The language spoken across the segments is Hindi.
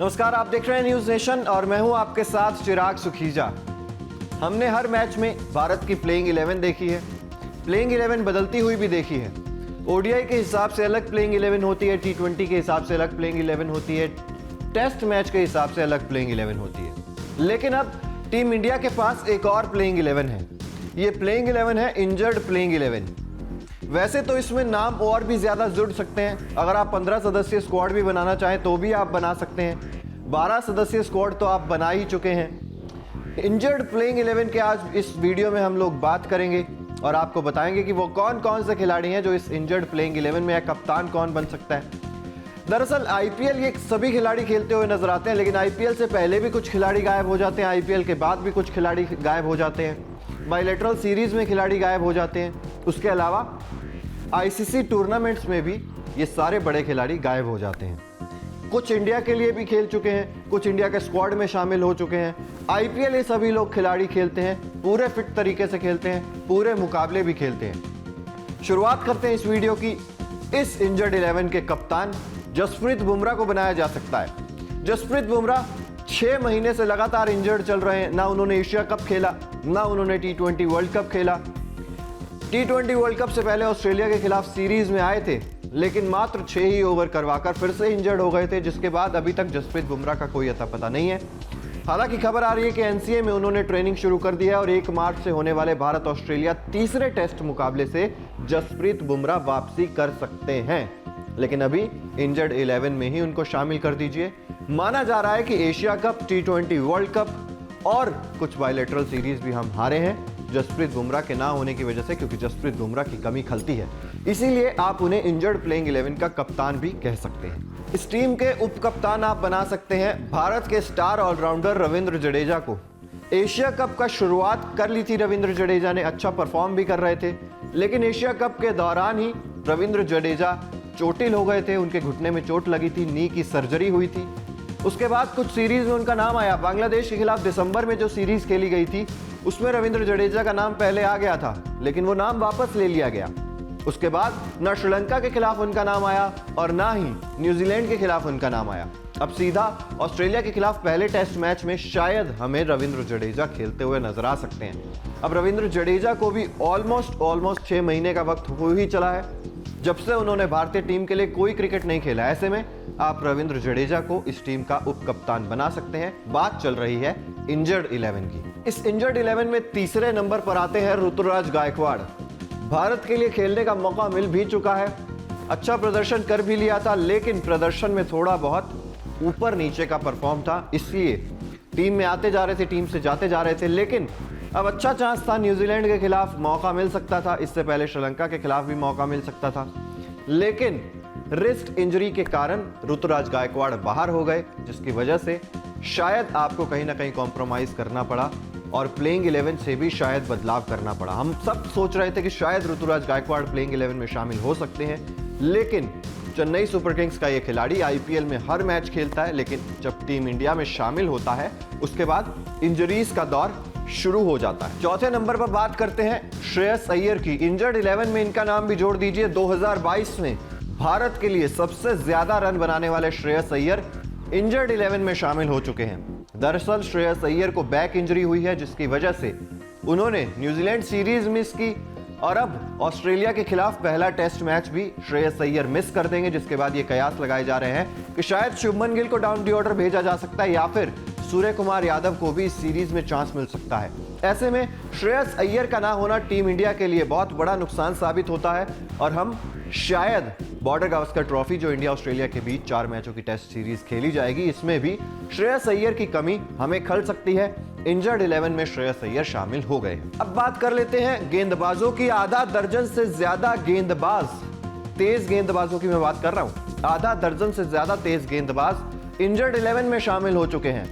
नमस्कार, आप देख रहे हैं न्यूज नेशन और मैं हूं आपके साथ चिराग सुखीजा। हमने हर मैच में भारत की प्लेइंग 11 देखी है। प्लेइंग 11 बदलती हुई भी देखी है। ओडीआई के हिसाब से अलग प्लेइंग 11 होती है, टी20 के हिसाब से अलग प्लेइंग 11 होती है, टेस्ट मैच के हिसाब से अलग प्लेइंग 11 होती है। लेकिन अब टीम इंडिया के पास एक और प्लेइंग 11 है। ये प्लेइंग 11 है इंजर्ड प्लेइंग 11। वैसे तो इसमें नाम और भी ज़्यादा जुड़ सकते हैं। अगर आप 15 सदस्यीय स्क्वाड भी बनाना चाहें तो भी आप बना सकते हैं। 12 सदस्यीय स्क्वाड तो आप बना ही चुके हैं। इंजर्ड प्लेइंग 11 के आज इस वीडियो में हम लोग बात करेंगे और आपको बताएंगे कि वो कौन कौन से खिलाड़ी हैं जो इस इंजर्ड प्लेइंग 11 में, या कप्तान कौन बन सकता है। दरअसल आईपीएल ये सभी खिलाड़ी खेलते हुए नजर आते हैं, लेकिन आईपीएल से पहले भी कुछ खिलाड़ी गायब हो जाते हैं, आईपीएल के बाद भी कुछ खिलाड़ी गायब हो जाते हैं, बायलैटरल सीरीज में खिलाड़ी गायब हो जाते हैं। उसके अलावा आईसीसी टूर्नामेंट्स में भी ये सारे बड़े खिलाड़ी गायब हो जाते हैं। कुछ इंडिया के लिए भी खेल चुके हैं, कुछ इंडिया के स्क्वाड में शामिल हो चुके हैं। आईपीएल ये सभी लोग खिलाड़ी खेलते हैं, पूरे फिट तरीके से खेलते हैं, पूरे मुकाबले भी खेलते हैं। शुरुआत करते हैं इस वीडियो की। इस इंजर्ड 11 के कप्तान जसप्रीत बुमराह को बनाया जा सकता है। जसप्रीत बुमराह 6 महीने से लगातार इंजर्ड चल रहे हैं। ना उन्होंने एशिया कप खेला, ना उन्होंने टी20 वर्ल्ड कप खेला। टी20 वर्ल्ड कप से पहले ऑस्ट्रेलिया के खिलाफ सीरीज में आए थे, लेकिन मात्र 6 ही ओवर करवाकर फिर से इंजर्ड हो गए थे, जिसके बाद अभी तक जसप्रीत बुमराह का कोई अता पता नहीं है। हालांकि खबर आ रही है कि एनसीए में उन्होंने ट्रेनिंग शुरू कर दी है और 1 मार्च से होने वाले भारत ऑस्ट्रेलिया तीसरे टेस्ट मुकाबले से जसप्रीत बुमराह वापसी कर सकते हैं। लेकिन अभी इंजर्ड 11 में ही उनको शामिल कर दीजिए। माना जा रहा है कि एशिया कप, टी20 वर्ल्ड कप और कुछ बायलैटरल सीरीज भी हम हारे हैं जसप्रीत बुमराह के ना होने की वजह से, क्योंकि जसप्रीत बुमराह की कमी खलती है। इसीलिए आप उन्हें इंजर्ड प्लेइंग 11 का कप्तान भी कह सकते हैं। इस टीम के उप कप्तान आप बना सकते हैं भारत के स्टार ऑलराउंडर रविंद्र जडेजा को। एशिया कप का शुरुआत कर ली थी रविंद्र जडेजा ने, अच्छा परफॉर्म भी कर रहे थे, लेकिन एशिया कप के दौरान ही रविंद्र जडेजा चोटिल हो गए थे। उनके घुटने में चोट लगी थी, नी की सर्जरी हुई थी। उसके बाद कुछ सीरीज में उनका नाम आया। बांग्लादेश के खिलाफ दिसंबर में जो सीरीज खेली गई थी उसमें रविंद्र जडेजा का नाम पहले आ गया था, लेकिन वो नाम वापस ले लिया गया। उसके बाद ना श्रीलंका के खिलाफ उनका नाम आया और ना ही न्यूजीलैंड के खिलाफ उनका नाम आया। अब सीधा ऑस्ट्रेलिया के खिलाफ पहले टेस्ट मैच में शायद हमें रविंद्र जडेजा खेलते हुए नजर आ सकते हैं। अब रविंद्र जडेजा को भी ऑलमोस्ट 6 महीने का वक्त हो ही चला है जब से उन्होंने भारतीय टीम के लिए कोई क्रिकेट नहीं खेला। ऐसे में आप रविंद्र जडेजा को इस टीम का उप कप्तान बना सकते हैं। बात चल रही है इंजर्ड 11 की। इस इंजर्ड 11 में तीसरे नंबर पर आते हैं ऋतुराज गायकवाड़। भारत के लिए खेलने का मौका मिल भी चुका है, अच्छा प्रदर्शन कर भी लिया था, लेकिन प्रदर्शन में थोड़ा बहुत ऊपर नीचे का परफॉर्म था, इसलिए टीम में आते जा रहे थे, टीम से जाते जा रहे थे। लेकिन अब अच्छा चांस था, न्यूजीलैंड के खिलाफ मौका मिल सकता था, इससे पहले श्रीलंका के खिलाफ भी मौका मिल सकता था, लेकिन रिस्ट इंजरी के कारण ऋतुराज गायकवाड़ बाहर हो गए, जिसकी वजह से शायद आपको कहीं ना कहीं कॉम्प्रोमाइज करना पड़ा और प्लेइंग 11 से भी शायद बदलाव करना पड़ा। हम सब सोच रहे थे कि शायद ऋतुराज गायकवाड़ प्लेइंग 11 में शामिल हो सकते हैं, लेकिन चेन्नई सुपर किंग्स का ये खिलाड़ी आईपीएल में हर मैच खेलता है, लेकिन जब टीम इंडिया में शामिल होता है उसके बाद इंजरीज का दौर शुरू हो जाता है। चौथे नंबर पर बात करते हैं श्रेयस अय्यर की। इंजर्ड 11 में इनका नाम भी जोड़ दीजिए। 2022 में भारत के लिए सबसे ज्यादा रन बनाने वाले श्रेयस अय्यर इंजर्ड 11 में शामिल हो चुके हैं। दरअसल श्रेयस अय्यर को बैक इंजरी हुई है, जिसकी वजह से उन्होंने न्यूजीलैंड सीरीज मिस की और अब ऑस्ट्रेलिया के खिलाफ पहला टेस्ट मैच भी श्रेयस अय्यर मिस कर देंगे, जिसके बाद ये कयास लगाए जा रहे हैं कि शायद शुभमन गिल को डाउन दी ऑर्डर भेजा जा सकता है या फिर सूर्य कुमार यादव को भी इस सीरीज में चांस मिल सकता है। ऐसे में श्रेयस अय्यर का ना होना टीम इंडिया के लिए बहुत बड़ा नुकसान साबित होता है और हम शायद बॉर्डर गावस्कर ट्रॉफी, जो इंडिया ऑस्ट्रेलिया के बीच 4 मैचों की टेस्ट सीरीज खेली जाएगी, इसमें भी श्रेयस अय्यर की कमी हमें खल सकती है। इंजर्ड 11 में श्रेयस अय्यर शामिल हो गए। अब बात कर लेते हैं गेंदबाजों की। आधा दर्जन से ज्यादा गेंदबाज, तेज गेंदबाजों की मैं बात कर रहा हूं, आधा दर्जन से ज्यादा तेज गेंदबाज इंजर्ड 11 में शामिल हो चुके हैं।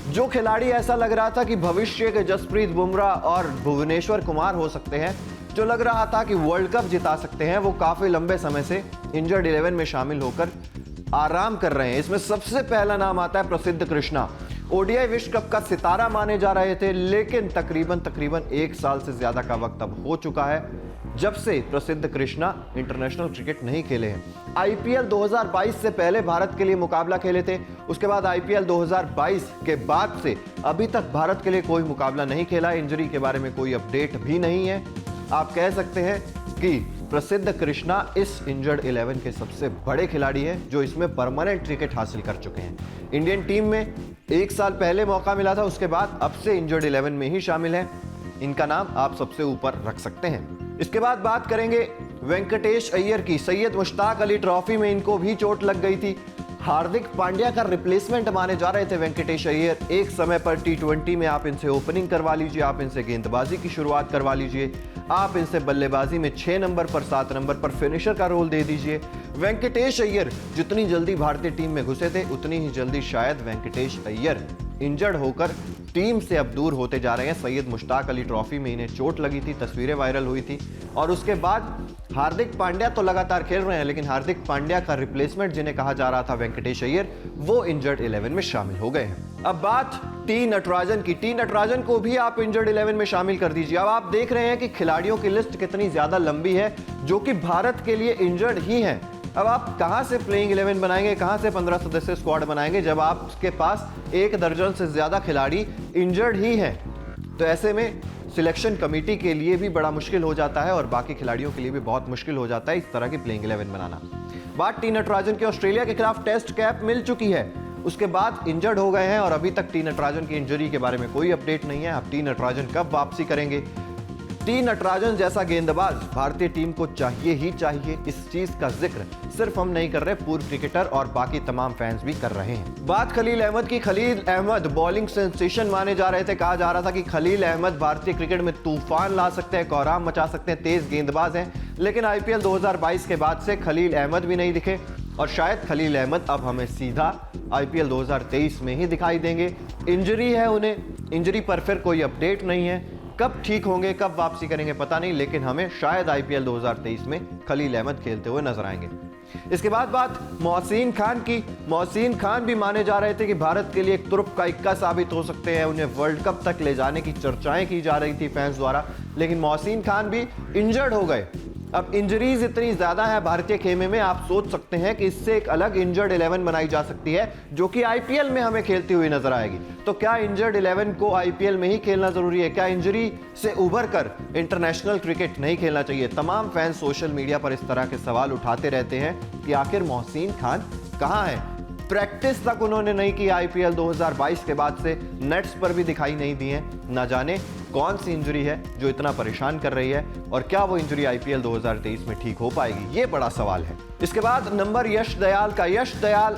जो खिलाड़ी ऐसा लग रहा था कि भविष्य के जसप्रीत बुमराह और भुवनेश्वर कुमार हो सकते हैं, जो लग रहा था कि वर्ल्ड कप जिता सकते हैं, वो काफी लंबे समय से इंजर्ड 11 में शामिल होकर आराम कर रहे हैं। इसमें सबसे पहला नाम आता है प्रसिद्ध कृष्णा। ओडीआई विश्व कप का सितारा माने जा रहे थे, लेकिन तकरीबन 1 साल से ज्यादा का वक्त अब हो चुका है जब से प्रसिद्ध कृष्णा इंटरनेशनल क्रिकेट नहीं खेले हैं। आईपीएल 2022 से पहले भारत के लिए मुकाबला खेले थे, उसके बाद आईपीएल 2022 के बाद से अभी तक भारत के लिए कोई मुकाबला नहीं खेला। इंजरी के बारे में कोई अपडेट भी नहीं है। आप कह सकते हैं कि प्रसिद्ध कृष्णा इस इंजर्ड 11 के सबसे बड़े खिलाड़ी हैं जो इसमें परमानेंट विकेट हासिल कर चुके हैं। इंडियन टीम में 1 साल पहले मौका मिला था, उसके बाद अब से इंजर्ड 11 में ही शामिल हैं। इनका नाम आप सबसे ऊपर रख सकते हैं। इसके बाद बात करेंगे वेंकटेश अय्यर की। सैयद मुश्ताक अली ट्रॉफी में इनको भी चोट लग गई थी। हार्दिक पांड्या का रिप्लेसमेंट माने जा रहे थे वेंकटेश अय्यर। एक समय पर टी20 में आप इनसे ओपनिंग करवा लीजिए, आप इनसे गेंदबाजी की शुरुआत करवा लीजिए, आप इनसे बल्लेबाजी में 6 नंबर पर 7 नंबर पर फिनिशर का रोल दे दीजिए। वेंकटेश अय्यर जितनी जल्दी भारतीय टीम में घुसे थे, उतनी ही जल्दी शायद वेंकटेश अय्यर इंजर्ड होकर टीम से अब दूर होते जा रहे हैं। सैयद मुश्ताक अली ट्रॉफी में इन्हें चोट लगी थी, तस्वीरें वायरल हुई थी, और उसके बाद हार्दिक पांड्या तो लगातार खेल रहे हैं, लेकिन हार्दिक पांड्या का रिप्लेसमेंट जिन्हें कहा जा रहा था वेंकटेश अय्यर, वो इंजर्ड 11 में शामिल हो गए हैं। अब बात टी नटराजन की। टी नटराजन को भी आप इंजर्ड 11 में शामिल कर दीजिए। अब आप देख रहे हैं कि खिलाड़ियों की लिस्ट कितनी ज्यादा लंबी है जो कि भारत के लिए इंजर्ड ही हैं। अब आप कहां से प्लेइंग 11 बनाएंगे, कहां से 15 सदस्य स्क्वाड बनाएंगे जब आपके पास 1 दर्जन से ज्यादा खिलाड़ी इंजर्ड ही हैं। तो ऐसे में सिलेक्शन कमेटी के लिए भी बड़ा मुश्किल हो जाता है और बाकी खिलाड़ियों के लिए भी बहुत मुश्किल हो जाता है इस तरह की प्लेइंग 11 बनाना। बात टी नटराजन की। ऑस्ट्रेलिया के खिलाफ टेस्ट कैप मिल चुकी है, उसके बाद इंजर्ड हो गए हैं और अभी तक टी नटराजन की इंजरी के बारे में कोई अपडेट नहीं है। अब टी नटराजन कब वापसी करेंगे? टी नटराजन जैसा गेंदबाज भारतीय टीम को चाहिए ही चाहिए। इस चीज का जिक्र सिर्फ हम नहीं कर रहे, पूर्व क्रिकेटर और बाकी तमाम फैंस भी कर रहे हैं। बात खलील अहमद की। खलील अहमद बॉलिंग सेंसेशन माने जा रहे थे। कहा जा रहा था कि खलील अहमद भारतीय क्रिकेट में तूफान ला सकते हैं, कोहराम मचा सकते हैं, तेज गेंदबाज हैं, लेकिन आईपीएल 2022 के बाद से खलील अहमद भी नहीं दिखे और शायद खलील अहमद अब हमें सीधा आईपीएल 2023 में ही दिखाई देंगे। इंजरी है उन्हें, इंजरी पर फिर कोई अपडेट नहीं है। कब ठीक होंगे, कब वापसी करेंगे पता नहीं, लेकिन हमें शायद आईपीएल 2023 में खलील अहमद खेलते हुए नजर आएंगे। इसके बाद बात मोहसिन खान की। मोहसिन खान भी माने जा रहे थे कि भारत के लिए एक तुरुप का इक्का साबित हो सकते हैं। उन्हें वर्ल्ड कप तक ले जाने की चर्चाएं की जा रही थी फैंस द्वारा, लेकिन मोहसिन खान भी इंजर्ड हो गए। अब इंजरीज इतनी ज्यादा है भारतीय खेमे में, आप सोच सकते हैं कि इससे एक अलग इंजर्ड 11 बनाई जा सकती है जो कि आईपीएल में हमें खेलती हुई नजर आएगी। तो क्या इंजर्ड 11 को आईपीएल में ही खेलना जरूरी है? क्या इंजरी से उभर कर इंटरनेशनल क्रिकेट नहीं खेलना चाहिए? तमाम फैंस सोशल मीडिया पर इस तरह के सवाल उठाते रहते हैं कि आखिर मोहसिन खान कहां है। प्रैक्टिस तक उन्होंने नहीं की आईपीएल 2022 के बाद से, नेट्स पर भी दिखाई नहीं दिए। ना जाने कौन सी इंजरी है जो इतना परेशान कर रही है और क्या वो इंजरी आईपीएल 2023 में ठीक हो पाएगी, ये बड़ा सवाल है। इसके बाद नंबर यश दयाल का। यश दयाल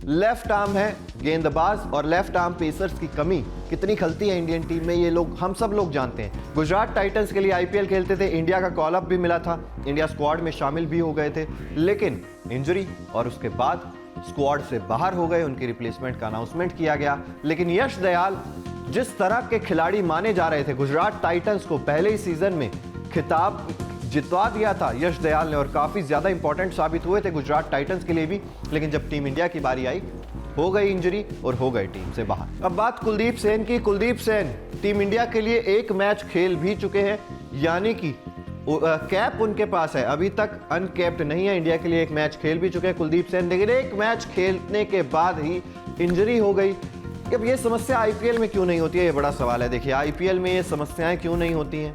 लेफ्ट आर्म है गेंदबाज, और लेफ्ट आर्म पेसर्स की कमी कितनी खलती है इंडियन टीम में ये लोग, हम सब लोग जानते हैं। गुजरात टाइटंस के लिए आईपीएल खेलते थे, इंडिया का कॉल अप भी मिला था, इंडिया स्क्वाड में शामिल भी हो गए थे, लेकिन इंजरी और उसके बाद स्क्वाड से बाहर हो गए। उनकी रिप्लेसमेंट का अनाउंसमेंट किया गया। लेकिन यश दयाल जिस तरह के खिलाड़ी माने जा रहे थे, गुजरात टाइटंस को पहले ही सीजन में खिताब जितवा दिया था यश दयाल ने और काफी ज्यादा इंपॉर्टेंट साबित हुए थे गुजरात टाइटंस के लिए भी, लेकिन जब टीम इंडिया की बारी आई हो गई इंजरी और हो गए टीम से बाहर। अब बात कुलदीप सेन की। कुलदीप सेन टीम इंडिया के लिए 1 मैच खेल भी चुके हैं, यानी कि कैप उनके पास है, अभी तक अनकैप्ड नहीं है। इंडिया के लिए 1 मैच खेल भी चुके हैं कुलदीप सेन, लेकिन 1 मैच खेलने के बाद ही इंजरी हो गई। अब ये समस्या आईपीएल में क्यों नहीं होती है, ये बड़ा सवाल है। देखिए आईपीएल में ये समस्याएं क्यों नहीं होती हैं,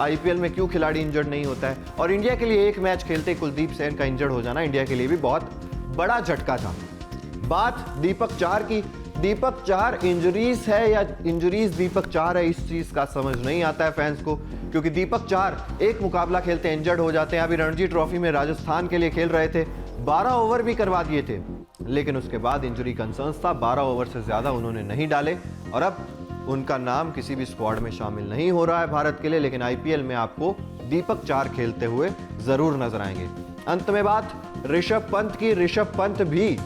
आईपीएल में क्यों खिलाड़ी इंजर्ड नहीं होता है, और इंडिया के लिए 1 मैच खेलते कुलदीप सेन का इंजर्ड हो जाना इंडिया के लिए भी बहुत बड़ा झटका था। बात दीपक चाहर की। दीपक चाहर इंजरीज है या इंजरीज दीपक चाहर है, इस चीज का समझ नहीं आता है फैंस को, क्योंकि दीपक चाहर 1 मुकाबला खेलते इंजर्ड हो जाते हैं। अभी रणजी ट्रॉफी में राजस्थान के लिए खेल रहे थे, 12 ओवर भी करवा दिए थे, लेकिन उसके बाद इंजरी कंसर्न्स था, 12 ओवर से ज्यादा उन्होंने नहीं डाले और अब उनका नाम किसी भी स्क्वाड में शामिल नहीं हो रहा है भारत के लिए। लेकिन आईपीएल में आपको दीपक चाहर खेलते हुए जरूर नजर आएंगे। अंत में बात ऋषभ पंत की। ऋषभ पंत भी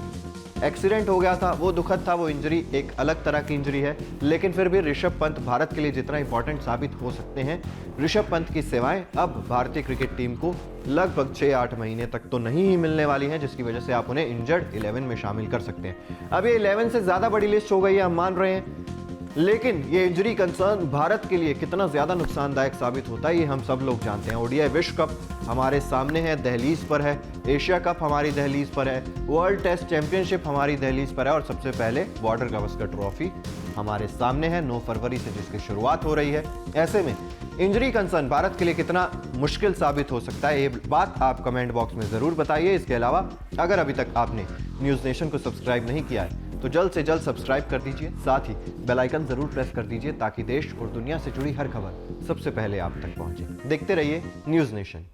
एक्सीडेंट हो गया था, वो दुखद था, वो इंजरी एक अलग तरह की इंजरी है, लेकिन फिर भी ऋषभ पंत भारत के लिए जितना इंपॉर्टेंट साबित हो सकते हैं, ऋषभ पंत की सेवाएं अब भारतीय क्रिकेट टीम को लगभग 6-8 महीने तक तो नहीं ही मिलने वाली हैं, जिसकी वजह से आप उन्हें इंजर्ड 11 में शामिल कर सकते हैं। अब ये 11 से ज़्यादा बड़ी लिस्ट हो गई है, हम मान रहे हैं, लेकिन ये इंजरी कंसर्न भारत के लिए कितना ज़्यादा नुकसानदायक साबित होता है ये हम सब लोग जानते हैं। ओडीआई विश्व कप हमारे सामने है, दहलीज पर है, एशिया कप हमारी दहलीज पर है, वर्ल्ड टेस्ट चैंपियनशिप हमारी दहलीज पर है और सबसे पहले बॉर्डर गावस्कर ट्रॉफी हमारे सामने है 9 फरवरी से, जिसकी शुरुआत हो रही है। ऐसे में इंजरी कंसर्न भारत के लिए कितना मुश्किल साबित हो सकता है, ये बात आप कमेंट बॉक्स में ज़रूर बताइए। इसके अलावा अगर अभी तक आपने न्यूज़ नेशन को सब्सक्राइब नहीं किया है तो जल्द से जल्द सब्सक्राइब कर दीजिए, साथ ही बेल आइकन जरूर प्रेस कर दीजिए ताकि देश और दुनिया से जुड़ी हर खबर सबसे पहले आप तक पहुंचे। देखते रहिए न्यूज़ नेशन।